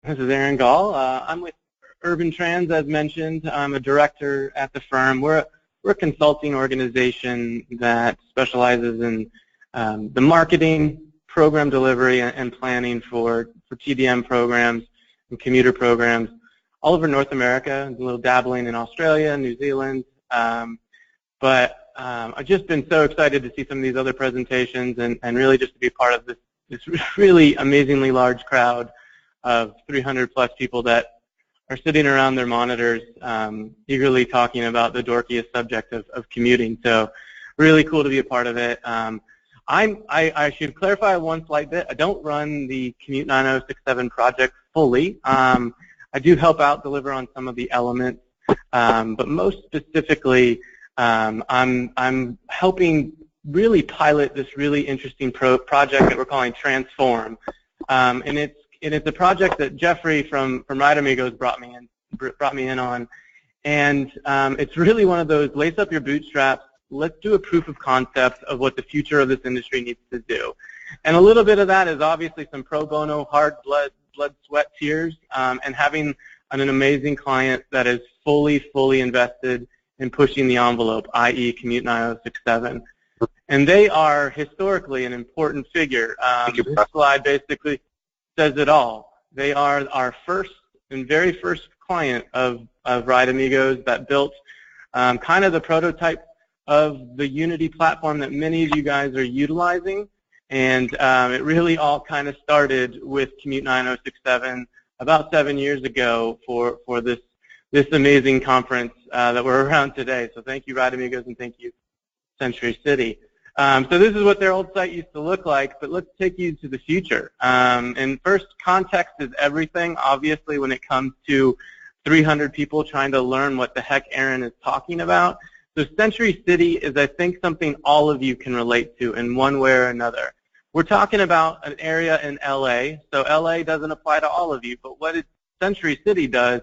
This is Aaron Gall. I'm with UrbanTrans, as mentioned. I'm a director at the firm. We're a consulting organization that specializes in the marketing, program delivery, and planning for TDM programs and commuter programs all over North America, a little dabbling in Australia, New Zealand. But I've just been so excited to see some of these other presentations and really just to be part of this really amazingly large crowd of 300 plus people that are sitting around their monitors eagerly talking about the dorkiest subject of commuting. So really cool to be a part of it. I should clarify one slight bit. I don't run the Commute 9067 project fully. I do help out deliver on some of the elements, but most specifically, I'm helping really pilot this really interesting project that we're calling Transform, and it's a project that Jeffrey from RideAmigos brought me in on, and it's really one of those lace up your bootstraps. Let's do a proof of concept of what the future of this industry needs to do, and a little bit of that is obviously some pro bono, hard blood, sweat, tears, and having an amazing client that is fully invested in pushing the envelope, i.e. Commute 9067. And they are historically an important figure. This slide basically says it all. They are our first and very first client of RideAmigos that built kind of the prototype of the Unity platform that many of you guys are utilizing. And it really all kind of started with Commute 9067 about 7 years ago for this amazing conference that we're around today. So thank you, RideAmigos, and thank you, Century City. So this is what their old site used to look like, but let's take you to the future. And first, context is everything, obviously, when it comes to 300 people trying to learn what the heck Aaron is talking about. So Century City is, I think, something all of you can relate to in one way or another. We're talking about an area in LA, so LA doesn't apply to all of you, but what Century City does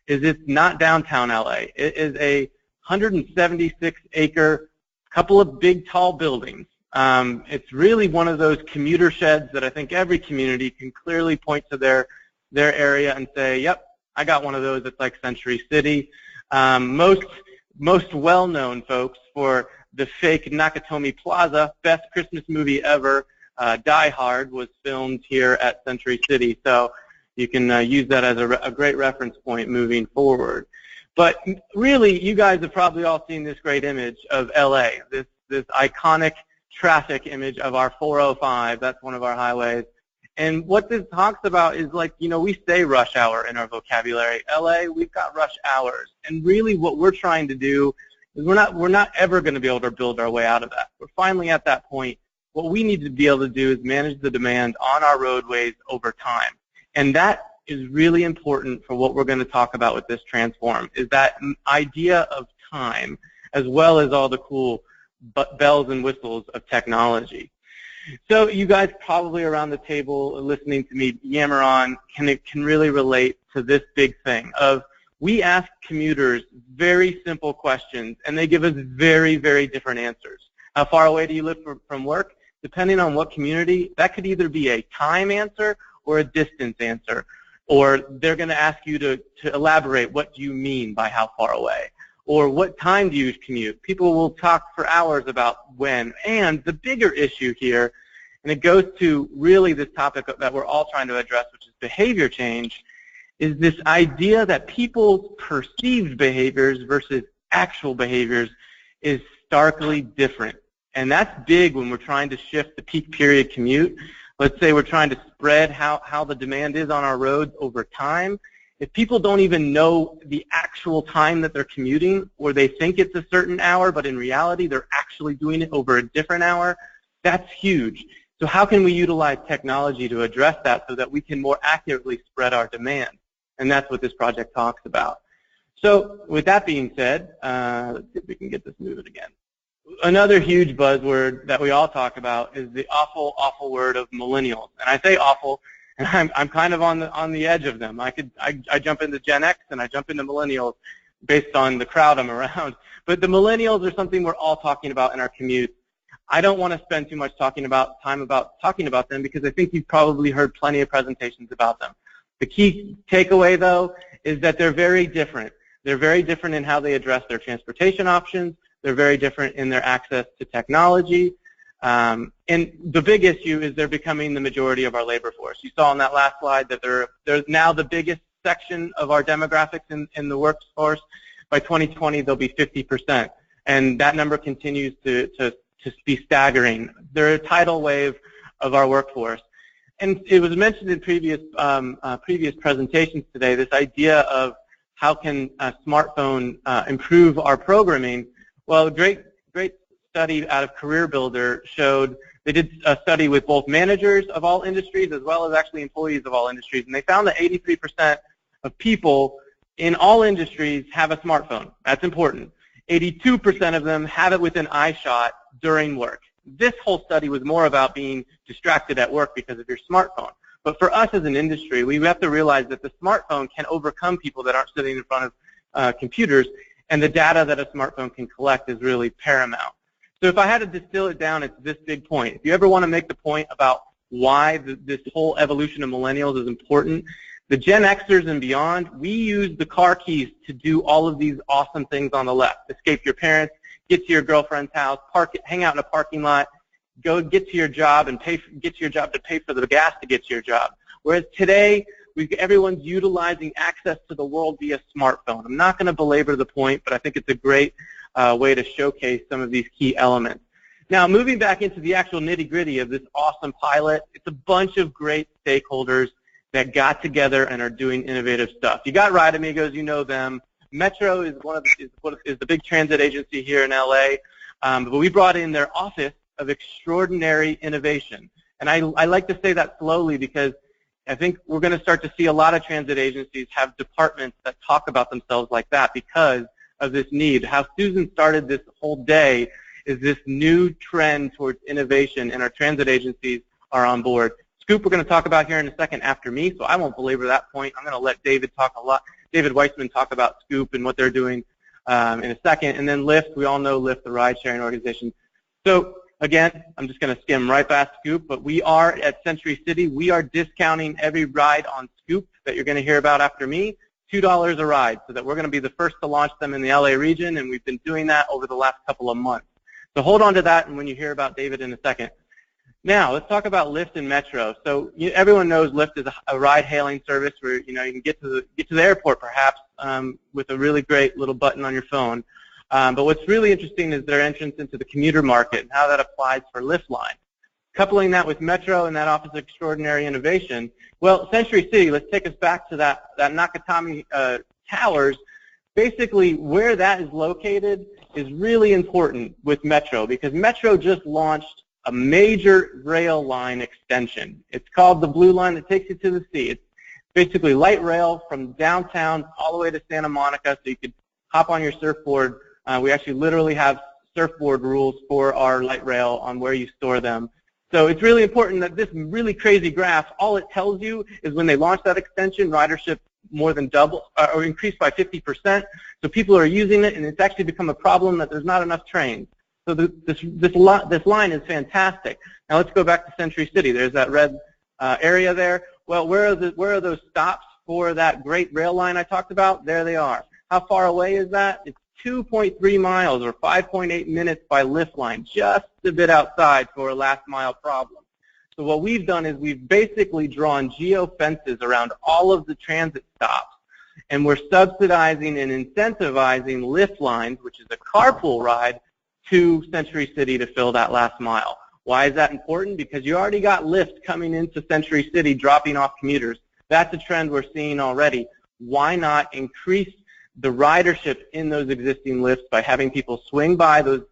is it's not downtown LA. It is a 176-acre, couple of big, tall buildings. It's really one of those commuter sheds that I think every community can clearly point to their area and say, yep, I got one of those. It's like Century City. Most well-known folks for the fake Nakatomi Plaza, best Christmas movie ever, Die Hard, was filmed here at Century City. So you can use that as a great reference point moving forward. But really, you guys have probably all seen this great image of LA, this iconic traffic image of our 405. That's one of our highways. And what this talks about is, like, you know, we say rush hour in our vocabulary. LA, we've got rush hours. And really what we're trying to do is we're not ever going to be able to build our way out of that. We're finally at that point. What we need to be able to do is manage the demand on our roadways over time. And that is really important for what we're going to talk about with this Transform, is that idea of time, as well as all the cool bells and whistles of technology. So you guys probably around the table listening to me yammer on can really relate to this big thing of we ask commuters very simple questions, and they give us very, very different answers. How far away do you live from work? Depending on what community, that could either be a time answer or a distance answer. Or they're going to ask you to elaborate, what do you mean by how far away? Or what time do you commute? People will talk for hours about when. And the bigger issue here, and it goes to really this topic that we're all trying to address, which is behavior change, is this idea that people's perceived behaviors versus actual behaviors is starkly different. And that's big when we're trying to shift the peak period commute. Let's say we're trying to spread how the demand is on our roads over time. If people don't even know the actual time that they're commuting, or they think it's a certain hour, but in reality they're actually doing it over a different hour, that's huge. So how can we utilize technology to address that so that we can more accurately spread our demand? And that's what this project talks about. So with that being said, let's see if we can get this moving again. Another huge buzzword that we all talk about is the awful, awful word of millennials. And I say awful, and I'm kind of on the edge of them. I jump into Gen X and I jump into millennials based on the crowd I'm around. But the millennials are something we're all talking about in our commute. I don't want to spend too much time about talking about them because I think you've probably heard plenty of presentations about them. The key takeaway, though, is that they're very different. They're very different in how they address their transportation options. They're very different in their access to technology. And the big issue is they're becoming the majority of our labor force. You saw on that last slide that they're now the biggest section of our demographics in the workforce. By 2020, they'll be 50%. And that number continues to be staggering. They're a tidal wave of our workforce. And it was mentioned in previous presentations today, this idea of how can a smartphone improve our programming. Well, a great study out of Career Builder showed, they did a study with both managers of all industries as well as actually employees of all industries, and they found that 83% of people in all industries have a smartphone. That's important. 82% of them have it within eyeshot during work. This whole study was more about being distracted at work because of your smartphone. But for us as an industry, we have to realize that the smartphone can overcome people that aren't sitting in front of computers, and the data that a smartphone can collect is really paramount. So if I had to distill it down, it's this big point. If you ever want to make the point about why this whole evolution of millennials is important, the Gen Xers and beyond, we use the car keys to do all of these awesome things on the left. Escape your parents, get to your girlfriend's house, hang out in a parking lot, go get to your job and get to your job to pay for the gas to get to your job. Whereas today, everyone's utilizing access to the world via smartphone. I'm not going to belabor the point, but I think it's a great way to showcase some of these key elements. Now, moving back into the actual nitty-gritty of this awesome pilot, it's a bunch of great stakeholders that got together and are doing innovative stuff. You got RideAmigos, you know them. Metro is the big transit agency here in LA, but we brought in their office of extraordinary innovation. And I like to say that slowly because I think we're going to start to see a lot of transit agencies have departments that talk about themselves like that because of this need. How Susan started this whole day is this new trend towards innovation, and our transit agencies are on board. Scoop we're going to talk about here in a second after me, so I won't belabor that point. I'm going to let David Weissman talk about Scoop and what they're doing in a second. And then Lyft, we all know Lyft, the ride-sharing organization. So again, I'm just going to skim right past Scoop, but we are at Century City. We are discounting every ride on Scoop that you're going to hear about after me, $2 a ride, so that we're going to be the first to launch them in the LA region, and we've been doing that over the last couple of months. So hold on to that, and when you hear about David in a second. Now, let's talk about Lyft and Metro. So everyone knows Lyft is a ride-hailing service where you can get to the airport perhaps with a really great little button on your phone. But what's really interesting is their entrance into the commuter market and how that applies for Lyft line. Coupling that with Metro and that Office of Extraordinary Innovation, well, Century City, let's take us back to that Nakatomi Towers. Basically, where that is located is really important with Metro because Metro just launched a major rail line extension. It's called the Blue Line that takes you to the sea. It's basically light rail from downtown all the way to Santa Monica, so you could hop on your surfboard. We actually literally have surfboard rules for our light rail on where you store them. So it's really important that this really crazy graph, all it tells you is when they launched that extension, ridership more than doubled or increased by 50%. So people are using it, and it's actually become a problem that there's not enough trains. So this line is fantastic. Now let's go back to Century City. There's that red area there. Well, where are those stops for that great rail line I talked about? There they are. How far away is that? It's 2.3 miles or 5.8 minutes by Lyft line, just a bit outside for a last mile problem. So what we've done is we've basically drawn geo-fences around all of the transit stops, and we're subsidizing and incentivizing Lyft lines, which is a carpool ride, to Century City to fill that last mile. Why is that important? Because you already got Lyft coming into Century City dropping off commuters. That's a trend we're seeing already. Why not increase the ridership in those existing lifts by having people swing by those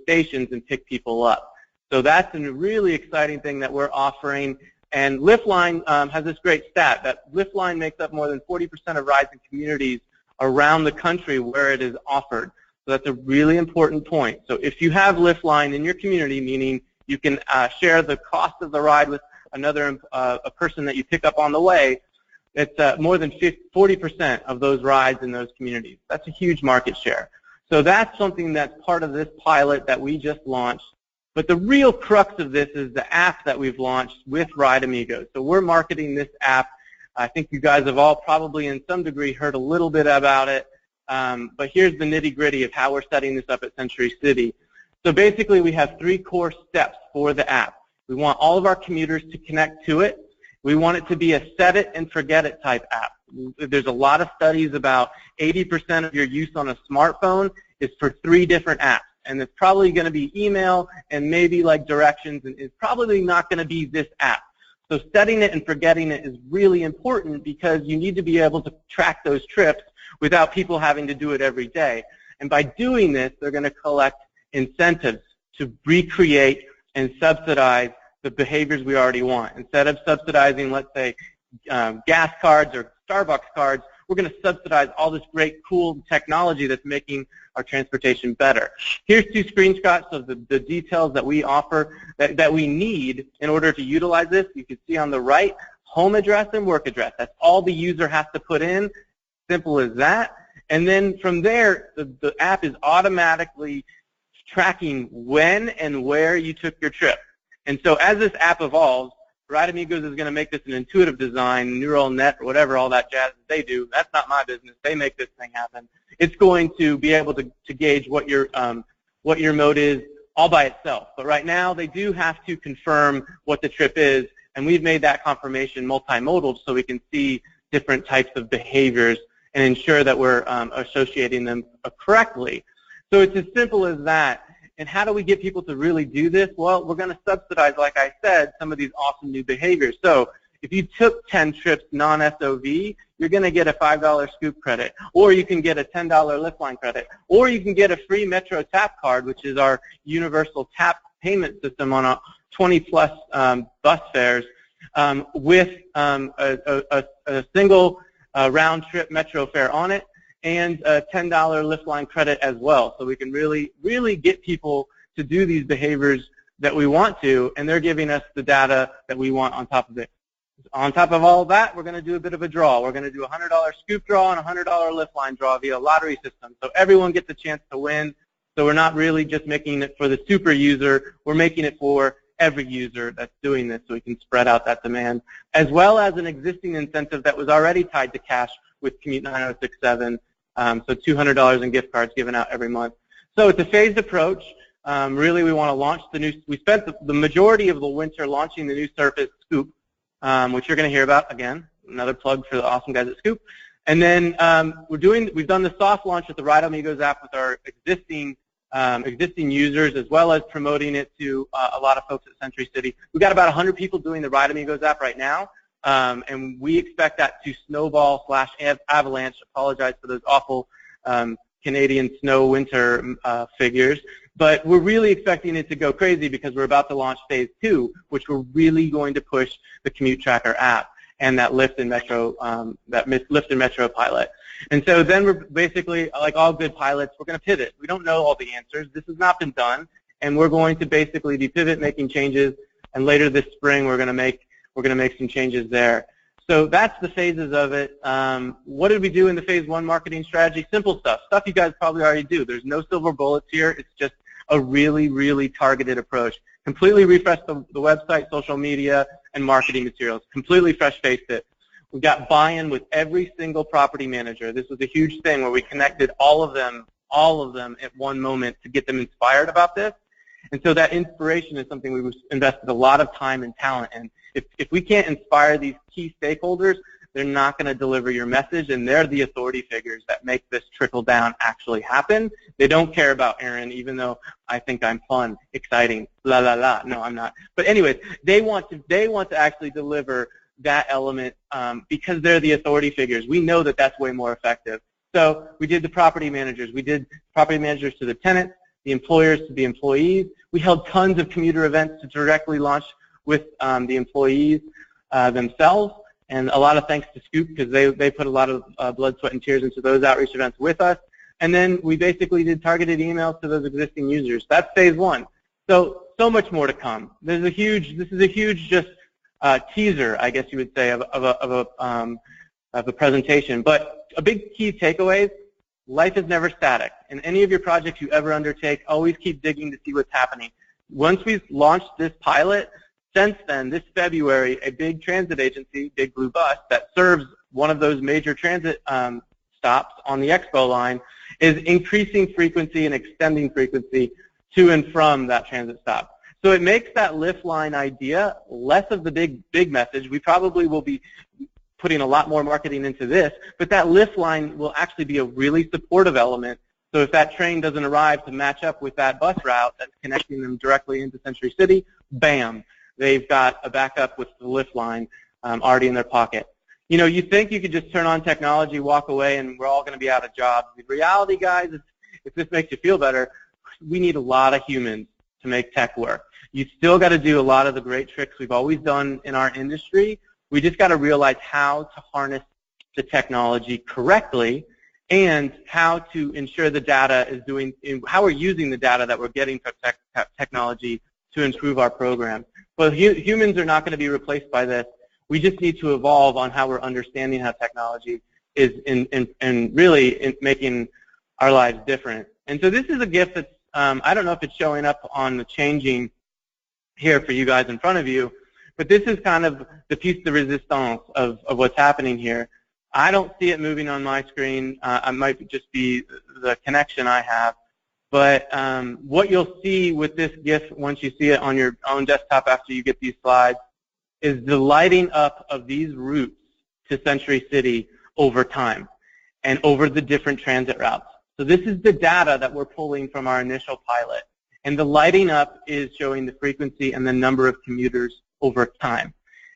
stations and pick people up? So that's a really exciting thing that we're offering. And Lyft line has this great stat that Lyft line makes up more than 40% of rides in communities around the country where it is offered. So that's a really important point. So if you have Lyft line in your community, meaning you can share the cost of the ride with a person that you pick up on the way, it's more than 40% of those rides in those communities. That's a huge market share. So that's something that's part of this pilot that we just launched. But the real crux of this is the app that we've launched with RideAmigos. So we're marketing this app I think you guys have all probably in some degree heard a little bit about it, but here's the nitty-gritty of how we're setting this up at Century City. So basically we have 3 core steps for the app. We want all of our commuters to connect to it. We want it to be a set it and forget it type app. There's a lot of studies about 80% of your use on a smartphone is for 3 different apps. And it's probably going to be email and maybe like directions, and it's probably not going to be this app. So setting it and forgetting it is really important because you need to be able to track those trips without people having to do it every day. And by doing this, they're going to collect incentives to recreate and subsidize the behaviors we already want. Instead of subsidizing, let's say, gas cards or Starbucks cards, we're going to subsidize all this great, cool technology that's making our transportation better. Here's 2 screenshots of the details that we offer that we need in order to utilize this. You can see on the right, home address and work address. That's all the user has to put in. Simple as that. And then from there, the app is automatically tracking when and where you took your trip. And so as this app evolves, RideAmigos is going to make this an intuitive design, neural net, or whatever, all that jazz that they do. That's not my business. They make this thing happen. It's going to be able to gauge what your mode is all by itself. But right now, they do have to confirm what the trip is, and we've made that confirmation multimodal so we can see different types of behaviors and ensure that we're associating them correctly. So it's as simple as that. And how do we get people to really do this? Well, we're going to subsidize, like I said, some of these awesome new behaviors. So if you took 10 trips non-SOV, you're going to get a $5 scoop credit, or you can get a $10 Lyft line credit, or you can get a free Metro Tap card, which is our universal tap payment system on a 20-plus bus fares with a single round-trip Metro fare on it, and a $10 Lyft line credit as well. So we can really, really get people to do these behaviors that we want to, and they're giving us the data that we want on top of it. On top of all of that, we're going to do a bit of a draw. We're going to do a $100 scoop draw and a $100 Lyft line draw via lottery system. So everyone gets a chance to win. So we're not really just making it for the super user. We're making it for every user that's doing this so we can spread out that demand, as well as an existing incentive that was already tied to cash with Commute 9067. So $200 in gift cards given out every month. So it's a phased approach. Really, we want to launch the new. We spent the majority of the winter launching the new Surface Scoop, which you're going to hear about again. Another plug for the awesome guys at Scoop. And then we've done the soft launch with the RideAmigos app with our existing users, as well as promoting it to a lot of folks at Century City. We've got about 100 people doing the RideAmigos app right now. And we expect that to snowball / avalanche. Apologize for those awful Canadian snow winter figures. But we're really expecting it to go crazy because we're about to launch phase 2, which we're really going to push the Commute Tracker app and that Lyft and Metro pilot. And so then we're basically, like all good pilots, we're going to pivot. We don't know all the answers. This has not been done. And we're going to basically be pivot, making changes. And later this spring, we're going to make some changes there. So that's the phases of it. What did we do in the phase 1 marketing strategy? Simple stuff you guys probably already do. There's no silver bullets here. It's just a really, really targeted approach. Completely refreshed the website, social media, and marketing materials. Completely fresh-faced it. We got buy-in with every single property manager. This was a huge thing where we connected all of them at one moment to get them inspired about this. And so that inspiration is something we've invested a lot of time and talent in. If we can't inspire these key stakeholders, they're not going to deliver your message, and they're the authority figures that make this trickle down actually happen. They don't care about Aaron, even though I think I'm fun, exciting, la la la. No, I'm not. But anyways, they want to actually deliver that element because they're the authority figures. We know that that's way more effective. So we did the property managers. We did property managers to the tenants, the employers to the employees. We held tons of commuter events to directly launch with the employees themselves, and a lot of thanks to Scoop because they put a lot of blood, sweat, and tears into those outreach events with us. And then we basically did targeted emails to those existing users. That's phase 1. So much more to come. This is a huge just teaser, I guess you would say, of a presentation. But a big key takeaway: life is never static. In any of your projects you ever undertake, always keep digging to see what's happening. Once we've launched this pilot, Since then, this February, a big transit agency, Big Blue Bus, that serves one of those major transit stops on the Expo line, is increasing frequency and extending frequency to and from that transit stop. So it makes that Lyft line idea less of the big message. We probably will be putting a lot more marketing into this, but that Lyft line will actually be a really supportive element. So if that train doesn't arrive to match up with that bus route that's connecting them directly into Century City, bam, they've got a backup with the Lyft line already in their pocket. You know, you think you could just turn on technology, walk away, and we're all going to be out of jobs. The reality, guys, is if this makes you feel better, we need a lot of humans to make tech work. You still got to do a lot of the great tricks we've always done in our industry. We just got to realize how to harness the technology correctly and how to ensure the data is doing, how we're using the data that we're getting from technology to improve our program. But humans are not going to be replaced by this. We just need to evolve on how we're understanding how technology is really making our lives different. And so this is a gift that's, I don't know if it's showing up on the changing here for you guys in front of you, but this is kind of the piece de resistance of what's happening here. I don't see it moving on my screen. It might just be the connection I have. But what you'll see with this GIF once you see it on your own desktop after you get these slides is the lighting up of these routes to Century City over time and over the different transit routes. So this is the data that we're pulling from our initial pilot. And the lighting up is showing the frequency and the number of commuters over time.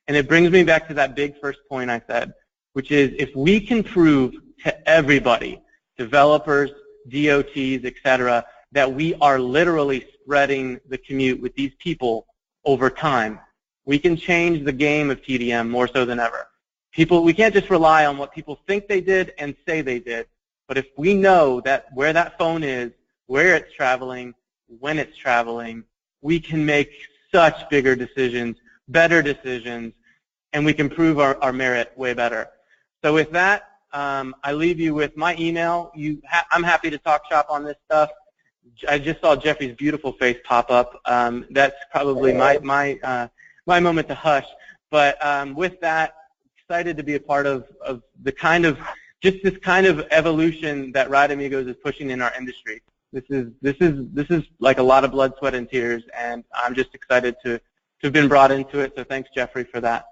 And it brings me back to that big first point I said, which is if we can prove to everybody, developers, DOTs, et cetera, that we are literally spreading the commute with these people over time, we can change the game of TDM more so than ever. We can't just rely on what people think they did and say they did, but if we know that where that phone is, where it's traveling, when it's traveling, we can make such bigger decisions, better decisions, and we can prove our merit way better. So with that, I leave you with my email. I'm happy to talk shop on this stuff. I just saw Jeffrey's beautiful face pop up. That's probably my moment to hush. But with that, excited to be a part of the kind of this kind of evolution that RideAmigos is pushing in our industry. This is like a lot of blood, sweat, and tears, and I'm just excited to have been brought into it. So thanks, Jeffrey, for that.